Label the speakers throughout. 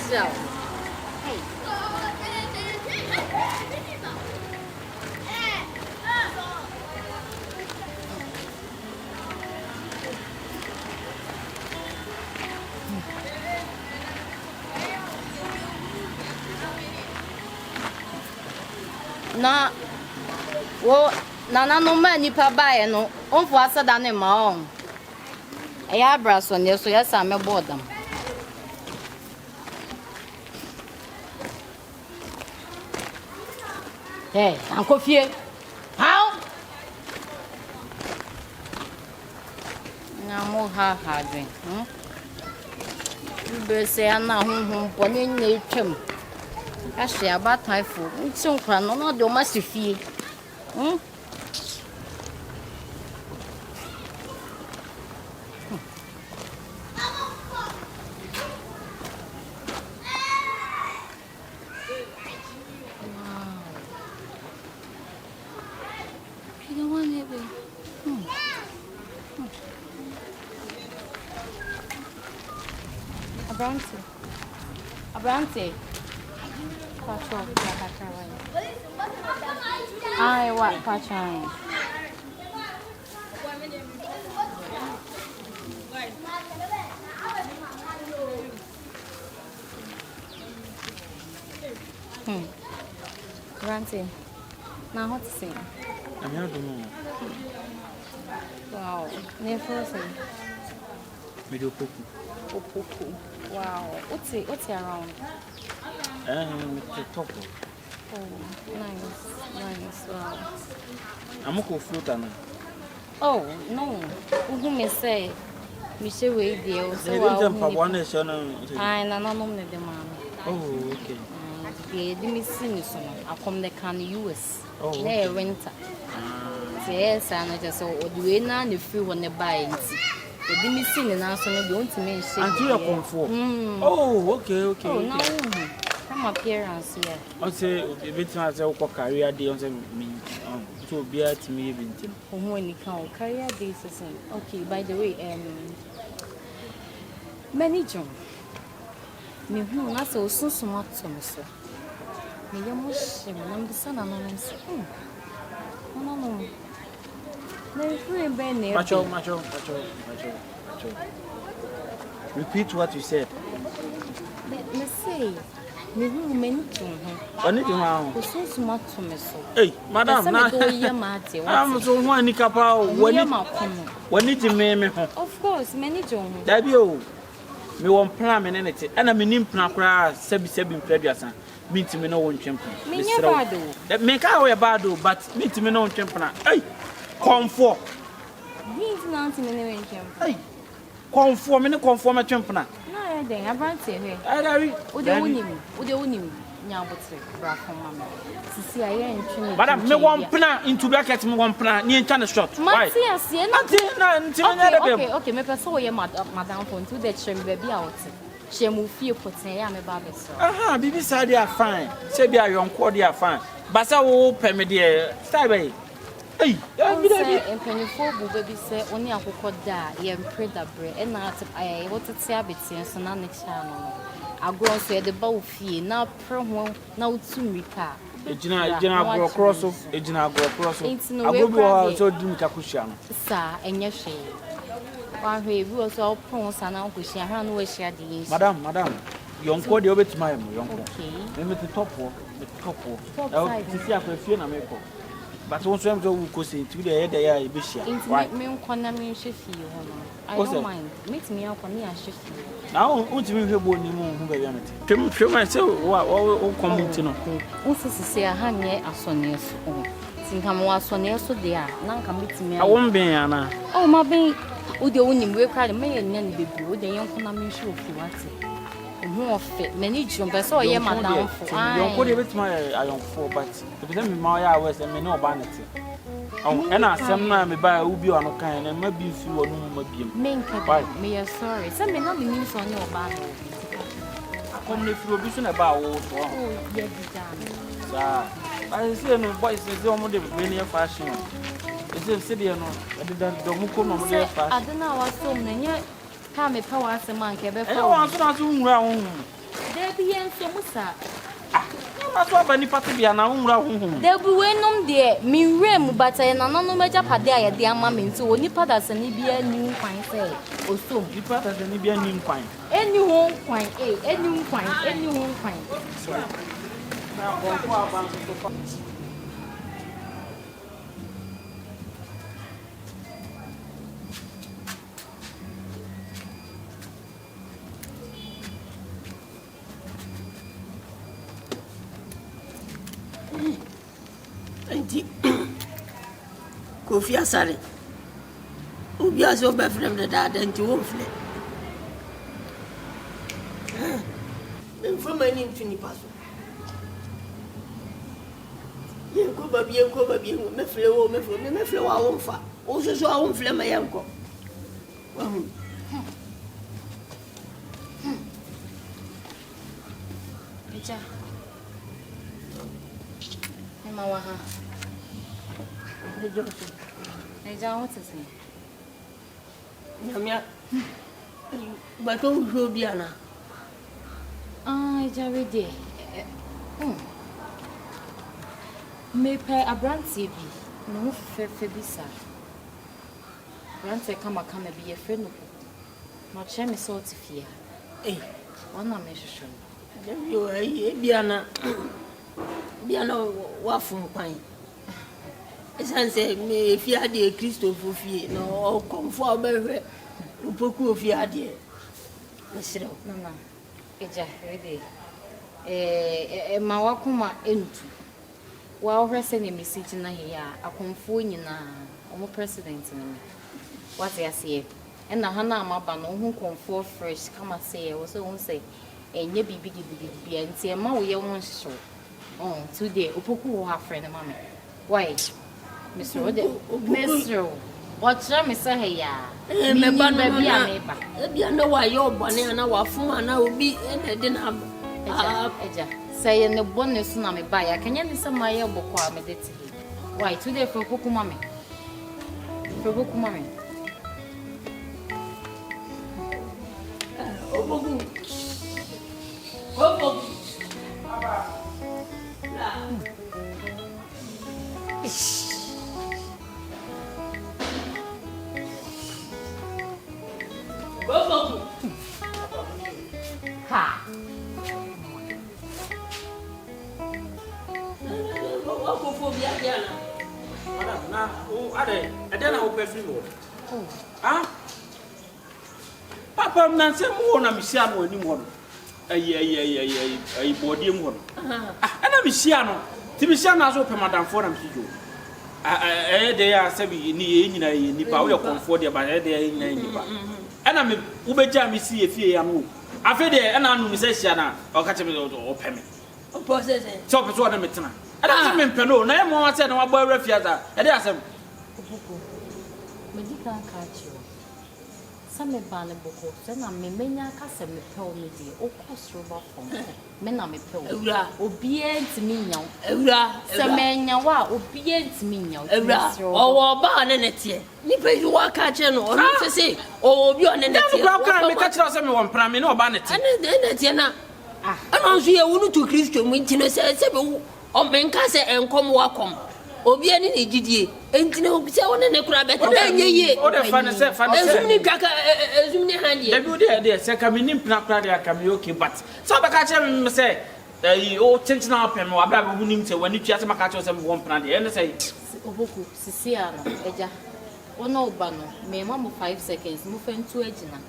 Speaker 1: show. Hey. Na wo nana no ma nipa bae no onfo asada ne ma on e ya braso ne so ya sa me bodam hey anko fie how na mo ha dwen be se ana honhom pone nye twem ahwe abatai fo nti nkra no de o ma se fie Abrante. Patrol, I what patrol. Abrante. Now what to say?
Speaker 2: I'm here to know.
Speaker 1: Wow. Never say. OPOKU. Wow. What's it around?
Speaker 2: The top.
Speaker 1: Oh, nice. Wow.
Speaker 2: I'm a co-floater now.
Speaker 1: Oh, no. Who may say, Michelle Way deal. So
Speaker 2: one is on.
Speaker 1: I know the man.
Speaker 2: Oh, okay.
Speaker 1: The missing I come the can US.
Speaker 2: Oh,
Speaker 1: there winter. Yes, and I just saw the na the few when they buy it. The missing and also don't mention.
Speaker 2: Until you come for. Oh, okay.
Speaker 1: Oh, no. Come appearance here.
Speaker 2: I say, a bit as a career day on me. To be at me,
Speaker 1: when you count career days. Okay, by the way, many John. Me who not so smart to me, sir. Me, you must remember the son and I say, no.
Speaker 2: Macho. Repeat what you said.
Speaker 1: Let's say, me who many John.
Speaker 2: I need to know.
Speaker 1: So smart to me, so.
Speaker 2: Hey, madam, I'm so one nicapa when it me.
Speaker 1: Of course, many John.
Speaker 2: Dabio, me one plan and anything, and I'm in Planacra, sebi previous. Meet me no one champion.
Speaker 1: Me never do.
Speaker 2: That make our bado, but meet me no champion. Hey, comfort.
Speaker 1: Means nothing in the champion.
Speaker 2: Hey, conform a champion.
Speaker 1: No, then I brought here.
Speaker 2: I
Speaker 1: Ude now what's it? Mamma. See, I ain't.
Speaker 2: But I one plan into bracket, one plan near China shot. Why?
Speaker 1: Okay, me person we madam phone to the chim baby out. She move few potin, I'm a baby.
Speaker 2: Aha, Bibi said they are fine. Say, be a young quad, they are fine. But I will pay me, dear. Stay away. Hey,
Speaker 1: and penny for baby say only a could die, you pray that bread, and not I want to say a bit since on the channel. I go say the bow fee, now promo, now to repair.
Speaker 2: A general cross of a general cross. It's no way so do Takushan.
Speaker 1: Sir, and your shade. One way we was all prawns and Uncle Sharon was shared the
Speaker 2: Madam, young quad over to my young.
Speaker 1: Okay,
Speaker 2: then with the top one, to see a few America. But also, I'm so could say to the head, they are bishop.
Speaker 1: Right, me on shift you. I don't mind. Meet me up on the shift.
Speaker 2: Now, what do you mean? Who trim myself, what coming to know?
Speaker 1: Also, say a hand yet as on your soul. Think I'm was on your so there. None can meet me.
Speaker 2: I won't be Anna.
Speaker 1: Oh, my baby. Would the only way cried a man and baby with the young Kumasi show if you want it. More fit, many jump. I saw a madam for I could have it my iron for, but if them my hours and me no vanity. Oh, and I some man may buy Ubi on a kind and maybe if you are no maybe. Me, sorry. Some may not be news on your battle. Only if you listen about oh, yes, I say no boys is almost many fashion. It's a city, no. I didn't come on the fashion. I don't know what's so many. Come a power as a monkey. I want to round. There be and so musa.
Speaker 2: That's what any party be an umra.
Speaker 1: There be wenum there, me rem, but I am no major padea, dear mammy, so only padas and be a new fine say, or so.
Speaker 2: You part as any be a new fine.
Speaker 1: Any home fine, any fine, any home fine.
Speaker 3: Kofi asare obi aso be frem de da nti wo mfle me mfama ni mfini paso yenko babi me fle wo wo mfa o so wo mfle ma yenko
Speaker 1: Eja Emma wa ha Eja what is it?
Speaker 3: Nyamia bato wo bi ana
Speaker 1: Eja we dey me pe abrantie bi no fefe bi sa abrantie kama bi ye fe no no che me so tifia wana me hwehwe
Speaker 3: yo biana wafun kwan esanse me fia de Christopher fie no OKOMFO obehwe OPOKU fia de mesrew
Speaker 1: nana eja rede ma wakuma entu wa ohwese ne message na he ya akomfo nyina omo president ne me what ya say and na hana amaba no hu komfo fresh kama say wo so won say enye bibi anti ma wo ye won hyew today OPOKU wo ha friend mama why Mr. Ode Mr. What's wrong Mr. Heya
Speaker 3: me ba no bia no wa yo bone na wa fun ana obi na de na
Speaker 1: eja say ne bone so na me ba ya kanya ni se ma ye boko a me de ti why today for OPOKU mama
Speaker 3: OPOKU Ha. Phobia Diana.
Speaker 2: Madam, na o ade na o perfume wo. Ah. Papa na se mo na misia no ani mo no. Ayi body mo no. Ana misia no. Ti misia na so pe madam for na msijo. De ya sabi ni nyina nipa wo ye comfort de ba de nyina nipa. Ana me wo beja me si efie ya no. Afi de ana anu mi se sia na o ka che me o pe me.
Speaker 3: O process.
Speaker 2: So pe so na metena. Ana me mpe no na ye mo wa se na wa ba rafia za. E de asem.
Speaker 1: OPOKU. Medical catch you. Some ban boko se na me menya ka se me pe o me di o kosro ba fom. Me na me pe o.
Speaker 3: Ewura.
Speaker 1: Obi entimi nyaw.
Speaker 3: Ewura.
Speaker 1: Se menya wa obi entimi nyaw.
Speaker 3: Ewura. Owo ba ne netie. Ni pe ju wa ka che no. O ni se obi o ne netie.
Speaker 2: Na ka me ka che se me won pra me na oba netie.
Speaker 3: Ane de netie na. Ana nso ye wonu to Kristo mu ntino se be o menka se enkom wakom. Obi ani ne gidie. Entine obi se wona ne kura beta enye ye.
Speaker 2: O de fa ne se.
Speaker 3: Ezumni twaka ezumni handie.
Speaker 2: Ebi o de se ka me nim pna kura de aka me okay but. So be ka che me se o chenchina opem wa bra be nim se wani twa se maka che se me won pna de ene se
Speaker 1: OPOKU sisia no eja. Ona oba no me ma mo 5 seconds mo fa ntu agina.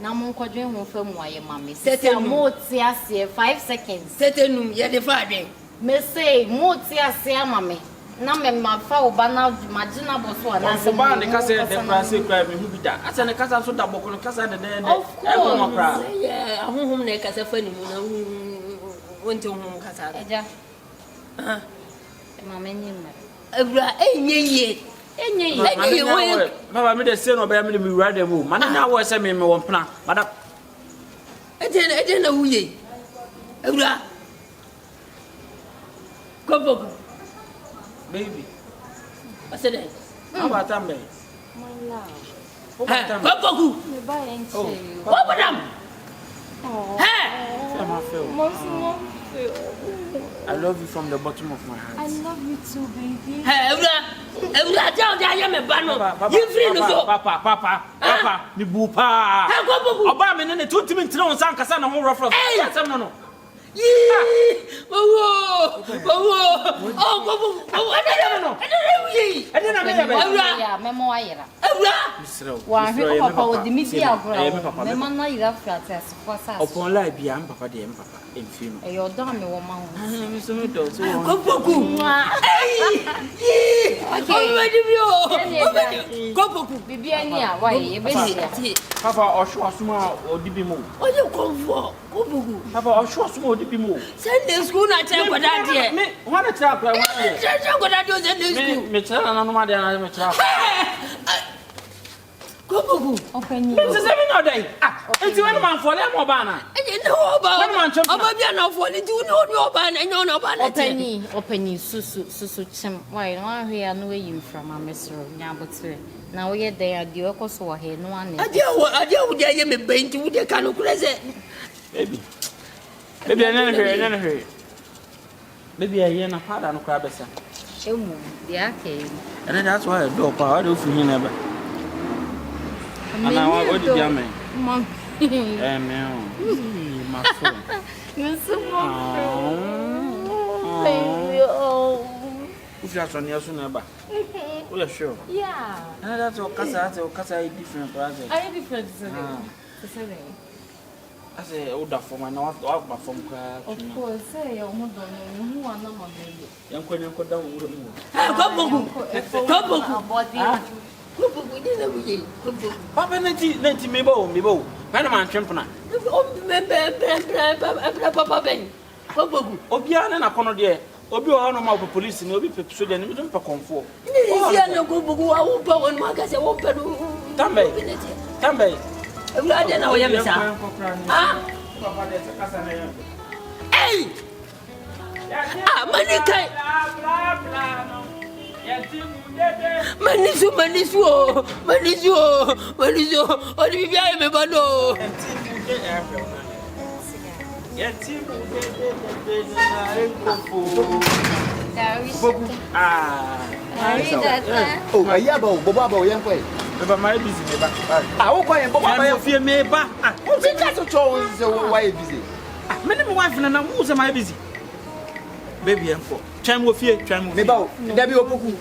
Speaker 1: Na mo nkwadwen ho fa mu aye mame. Sisia mo ti ase 5 seconds.
Speaker 3: Tetenum ye de fa adwen.
Speaker 1: Me say mo ti ase amame. Na me ma fa oba na magina boso ana
Speaker 2: se ba ne ka se de France kra me hu bi da asa ne kasa so da boko no kasa de e ko mo kra
Speaker 3: yeah ahunhum ne kasa fa ni mu na wonte hum kasa
Speaker 1: eja mama ni ma
Speaker 3: Ewura enye ye
Speaker 2: baba me de se no ba me mi wura dem o man na wo se me won pna madam
Speaker 3: eje na wuye Ewura koboku
Speaker 2: baby
Speaker 3: what's it
Speaker 2: aba tambe
Speaker 1: my love
Speaker 3: koboku
Speaker 1: me ba enche
Speaker 3: what madam
Speaker 1: oh
Speaker 3: hey
Speaker 2: I love you from the bottom of my heart.
Speaker 1: I love you too, baby.
Speaker 3: Hey, Evra, tell me I am a banner. You free no so.
Speaker 2: Papa, ni bupa.
Speaker 3: Hey, go Poku.
Speaker 2: Oba me ne 2 minutes no san kasa na ho rough.
Speaker 3: Hey,
Speaker 2: no.
Speaker 3: Yee! Oh,
Speaker 2: upon life, be am papa, dear papa, in funeral.
Speaker 1: You're done, woman.
Speaker 2: Papa, or show us more or dibimo.
Speaker 3: What you come for?
Speaker 2: Papa, or show us more dibimo.
Speaker 3: Sunday school, I tell you what I did.
Speaker 2: One attack,
Speaker 3: what I do Sunday school.
Speaker 2: Mitchell and Nomad and Mitchell.
Speaker 3: Go,
Speaker 1: open you.
Speaker 2: It's a 7 or day. It's 1 man for them, Obana.
Speaker 3: And you know about Obabiano for the 2 no ban and no ban.
Speaker 1: Open you, Susu Chim. Why, no, we are no way you from a Mr. Yabot. Now we are there, the Okos were here, no one. I
Speaker 3: deal with the brain to the canoe closet.
Speaker 2: Baby, I never heard. Maybe I hear a part and crab.
Speaker 1: Yeah, okay.
Speaker 2: And that's why I do power do for you never. And I want to be a man. My phone. If you are on your never. We are sure.
Speaker 1: Yeah.
Speaker 2: And that's all Casa different project.
Speaker 1: I am different.
Speaker 2: I say, older for my north or my phone.
Speaker 1: Of course, say, you're more than you are not my baby.
Speaker 2: Young Queen, you could down. Papa, 90 Mabo, Panama Champion.
Speaker 3: Papa Ben.
Speaker 2: Obiana and Apono, dear. Obi no more police and Obi Pepsi and you don't comfort.
Speaker 3: No go go on Marcus open.
Speaker 2: Tambe.
Speaker 3: I don't know what you're saying. Hey! Manisu.
Speaker 4: Oh, I have a Bobo young way.
Speaker 2: My busy.
Speaker 4: I will call him Bobo.
Speaker 2: Fear me, but
Speaker 4: what's it got to show? Why busy?
Speaker 2: Many wife and I'm who's my busy. Baby, I'm for Cham with fear, Cham with
Speaker 4: about Debbie OPOKU.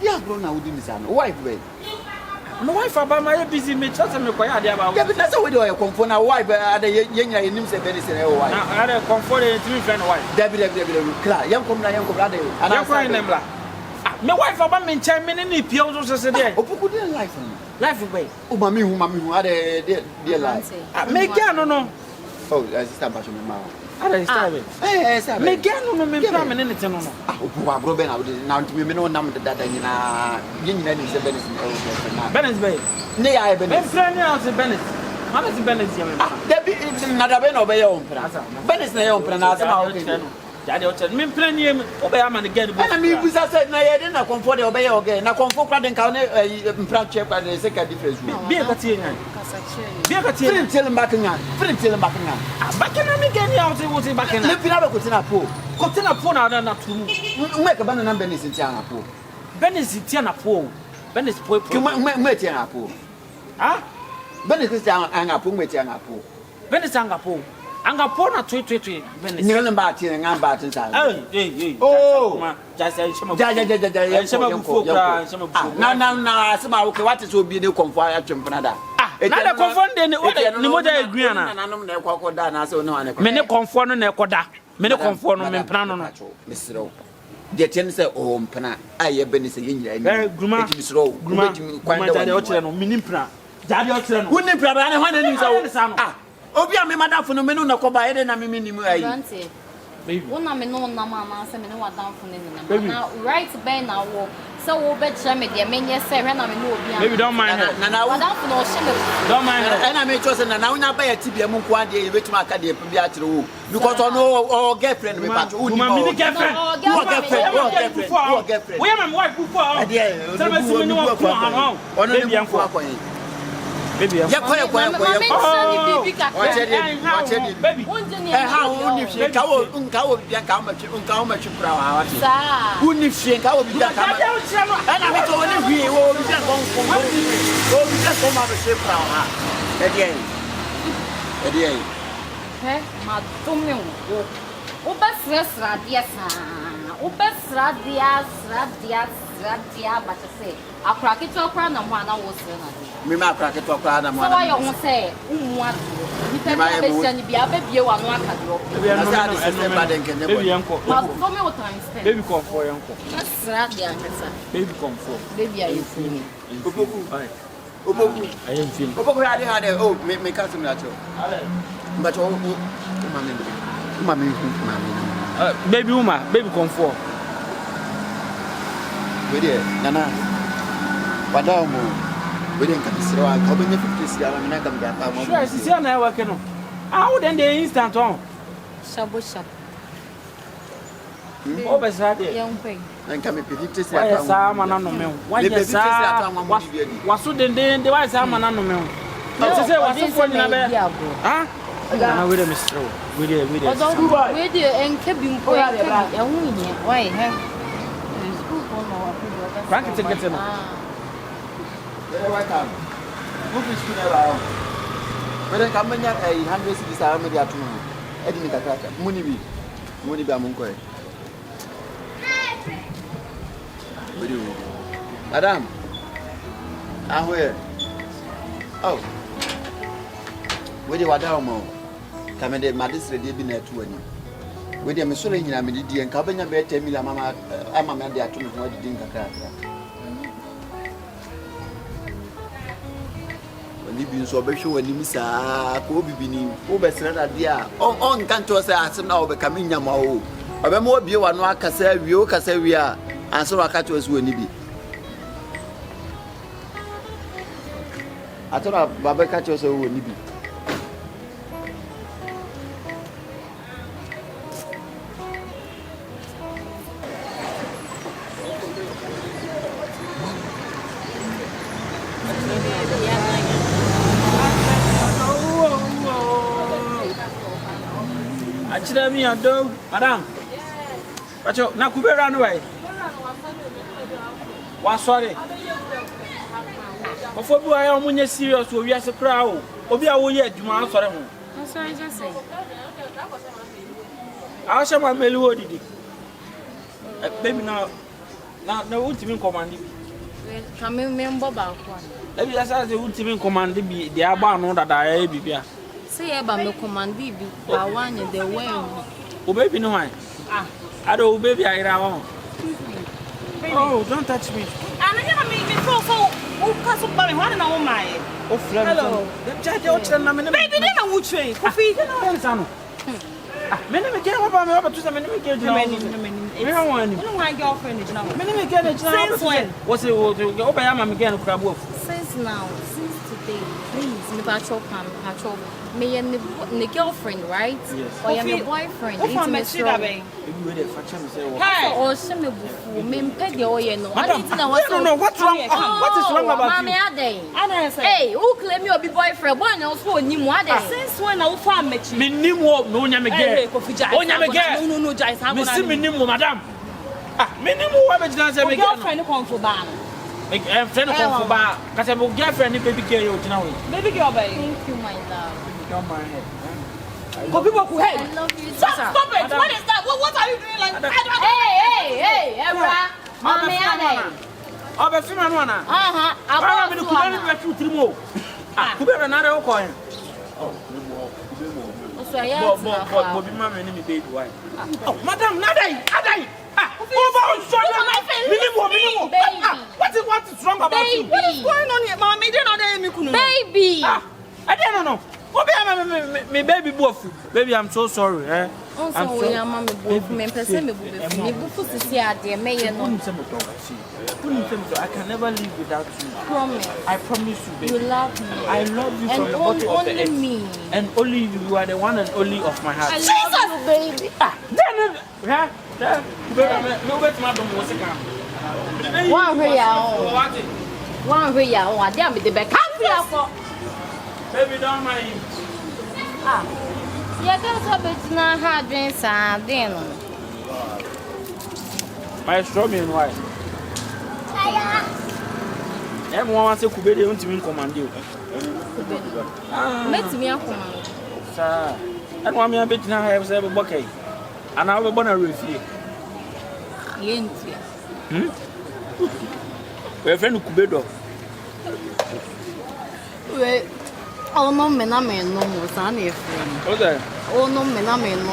Speaker 4: Yeah, grown out with him, wife way.
Speaker 2: My wife about my busy, me trust and require about.
Speaker 4: Yeah, but that's how we do a comfort. Now, wife at the young in him, said, Venice, and I
Speaker 2: had a comfort and 3 friend wife.
Speaker 4: Debbie, young come, young brother, and I'm crying them.
Speaker 2: My wife about me, chiming in the Pios as a day.
Speaker 4: OPOKU didn't life.
Speaker 2: Life away.
Speaker 4: Oh, mammy, who had a dear life.
Speaker 2: Make no.
Speaker 4: Oh, I stand by my mouth.
Speaker 2: I starve it. Make no plan in it.
Speaker 4: Oh, Robin, I would now to be no number that in Venice Bay. Nay, I have been planning out in Venice. How is Venice? Debbie is not a Ben of your own plaza. Venice, my own plaza. Daddy, me plenty obey a man again. I mean, we said, no, I didn't comfort obey again. Now, comfort and count in Prague and the second difference. Be a Catina. Be a Catina, tell him back in. Back in again, I was in back in. Let me have a Cotina pool. Cotina pool out and not to make a banana Venice in Tiana pool. Venice in Tiana pool. Venice pool, Tiana pool. Ah? Venice down and a pool with Tiana pool. Venice and a pool. Angapona 333 Venice. Nillen Batty and Ambat inside. Oh, just now, somehow, what is will be the comfort of Canada. Another comfort than the mother agree on. I know no Cocoda, so no one. Many comfort on their Coda, many comfort on Memprano. Mr. The tennis home, Pana, I have been saying, GRUMA, GRUMA, Minimpra, Daddy, wouldn't Prabana, Obia me madam for no menu na koba ede na me minimu ayi.
Speaker 1: Baby. Una me no na mama say me no wadam for na. Na right ben na wo. So wo be try me de menye say hwe na me no obia.
Speaker 2: Baby don't mind her.
Speaker 4: Na
Speaker 1: wadam for no she me.
Speaker 2: Don't mind her.
Speaker 4: And I me chose na unya ba ya tibia mu kwa de betuma aka de bi a kire wo. Because no girlfriend me patch.
Speaker 2: Uma me girlfriend.
Speaker 4: Who girlfriend.
Speaker 2: We am my wife before.
Speaker 4: Say me me no kwa. Ono ni kwa kwa.
Speaker 2: baby.
Speaker 4: Yeah, quiet.
Speaker 1: Baby.
Speaker 4: How only if you go and come at you, proud. Only if you go with that. And I'm going to be all the time. Again.
Speaker 1: Madame, but I say, I crack it up and one I was
Speaker 4: Me, my cracket or crowd, and
Speaker 1: so I won't say, what you can be a baby, you are not a drop.
Speaker 2: Baby, uncle, baby, come for uncle.
Speaker 1: That's right, the answer.
Speaker 2: Baby, come for.
Speaker 1: Baby, are you feeling?
Speaker 2: I am feeling.
Speaker 4: Oh, make us natural. But mammy,
Speaker 2: baby, Uma, baby, come for.
Speaker 4: Nana, Madame, we didn't consider our company 50 years and not come back.
Speaker 2: Sure, it's here now. I can. How then the instant on?
Speaker 1: Shabushap.
Speaker 2: Over Saturday,
Speaker 1: Young pig.
Speaker 4: And come 50 years.
Speaker 2: Why is Sam and Anomel? Why is Sam? What's so then the why Sam and Anomel? Let's say what's the phone number? Huh? I will miss through. We did. We did.
Speaker 1: And cabin boy. Why?
Speaker 2: Frank is a get in.
Speaker 4: Welcome. Move is good around. But I come in at 100 cities. I am at home. I didn't attack Munibi. Munibamunko. Madame, I'm where? Oh, where do you want more? Come and my district did be near to any. With the Missouri in Amity and Cabana Bear tell me, Mamma, I'm a man there to what you think of that. When you been so sure when you miss a Kobe being over Senate, on cantos as now becoming Yamao. I remember you and Waka Savio Casavia, and so I catch us when you be. I thought Baba catch us when you be.
Speaker 2: Me and dog, madam. But you now could be run away. Was sorry. Before I am when you're serious, we are a crowd. Obi, I will yet do my sorry.
Speaker 1: That's what I just say.
Speaker 2: I shall my melody. Baby, now, no ultimate command.
Speaker 1: Come remember about one.
Speaker 2: Let me ask the ultimate command be the Abba, that I be.
Speaker 1: Say about me command be I want you the way.
Speaker 2: Oh, baby, no, I don't, baby, I don't. Oh, don't touch me.
Speaker 5: I never made me so. Oh, Castle Barry, one and all my.
Speaker 2: Oh, hello. The judge, baby, never would train. Coffee, many again about me over to some many girlfriend is now. Many girls when was it go by am again crab wolf.
Speaker 1: Since now, since today, please, me patrol. Me and the girlfriend, right?
Speaker 2: Yes.
Speaker 1: Or your boyfriend.
Speaker 5: Hi.
Speaker 1: Or some me peggy or you know.
Speaker 2: I don't know what's wrong. What is wrong about you?
Speaker 1: Hey, who claim you be boyfriend? One else who knew what day.
Speaker 5: Since when I found me,
Speaker 2: Minimo, no Yamagay. No, Jais. I'm Minimo, madam. Minimo, what is not a girlfriend come for bar. A friend of bar, because I will girlfriend if baby girl now. Baby girl,
Speaker 1: thank you, my love.
Speaker 2: Don't mind her.
Speaker 5: People who hate.
Speaker 1: I love you.
Speaker 5: Stop it. What is that? What are you doing like that?
Speaker 1: Hey, Ebra. Mommy,
Speaker 2: oh, but you man,
Speaker 1: I'm
Speaker 2: going to come to more. Who better not coin?
Speaker 1: Oh, so I am.
Speaker 2: Oh, madam, Nadai. What is wrong about you?
Speaker 5: What is going on here, Mommy? They don't know.
Speaker 1: Baby.
Speaker 2: I don't know. Me baby both. Baby, I'm so sorry. I'm sorry.
Speaker 1: I'm both. Me person me both. To see a dear me no.
Speaker 2: I can never live without you.
Speaker 1: Promise.
Speaker 2: I promise you, baby.
Speaker 1: You love me.
Speaker 2: I love you from the bottom of the earth.
Speaker 1: Me.
Speaker 2: And only you. You are the one and only of my heart.
Speaker 1: I love you, baby.
Speaker 2: Then, no better my dom was a camp.
Speaker 1: One way out. One way out. I damn it, the back.
Speaker 2: Baby, don't mind.
Speaker 1: Ah. Yeah, that's a bit now hard drinks and dinner.
Speaker 2: My strawberry and white. Everyone wants to Kubedi to command you.
Speaker 1: Let me command.
Speaker 2: Sir, and one me a bit now have several bouquet. And I will born a refugee. We're friend of Kubedo.
Speaker 1: Wait. Oh, no, men, I mean, no more, son, if friend. Oh, no, men, I mean, no.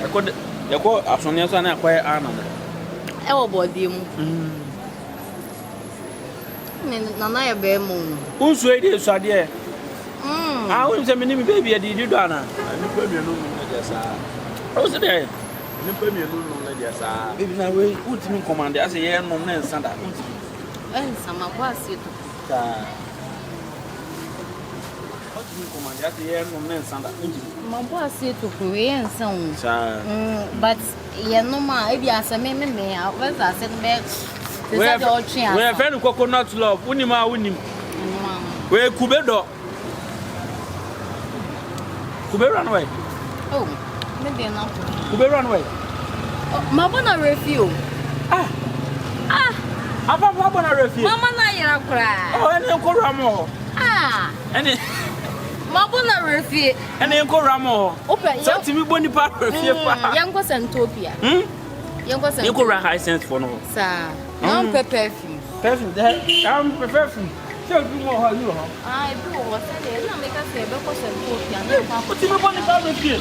Speaker 2: I could. You call as soon as I acquire Anna.
Speaker 1: Our body. Nana, a bear moon.
Speaker 2: Who's ready, so dear? I will say, my baby, I did you, Donna. I put me a room, yes, sir. What's the day? You put me a room, yes, sir. Baby, now we put him in command as a year, no man, Santa.
Speaker 1: And some of us, you
Speaker 2: command as a year, no man, Santa.
Speaker 1: my boss, you to Korean sound, but yeah, no, my ideas, I may out whether I said back. We are friend of coconut love, Winima, winning. Where Kubedo? Kube run away. Oh, maybe enough.
Speaker 2: Kube run away.
Speaker 1: Mama refuse.
Speaker 2: Papa Mama refuse.
Speaker 1: Mama na cry.
Speaker 2: Oh, and Uncle Ramo. And
Speaker 1: Mama refuse.
Speaker 2: And Uncle Ramo. Open something bonny part of
Speaker 1: young was Antopia. Young was
Speaker 2: Uncle High sense for no.
Speaker 1: Sir, no perfume.
Speaker 2: Perfume, I'm perfume. I do
Speaker 1: what's it? Not make us say because Antopia.
Speaker 2: What's in the bonny part of you?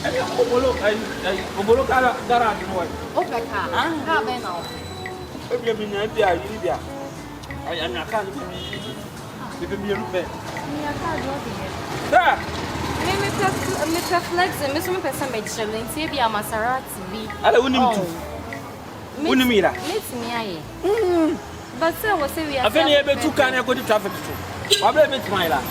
Speaker 2: And you Obolo Garage.
Speaker 1: Okay, how now?
Speaker 2: If you mean, I am not can't be a look. Mr.
Speaker 1: Flex and Miss Person made Shelling, Sabia Maserati.
Speaker 2: I wouldn't meet her.
Speaker 1: But sir was saying,
Speaker 2: I've been able to carry a good traffic. I'll be a bit smiler.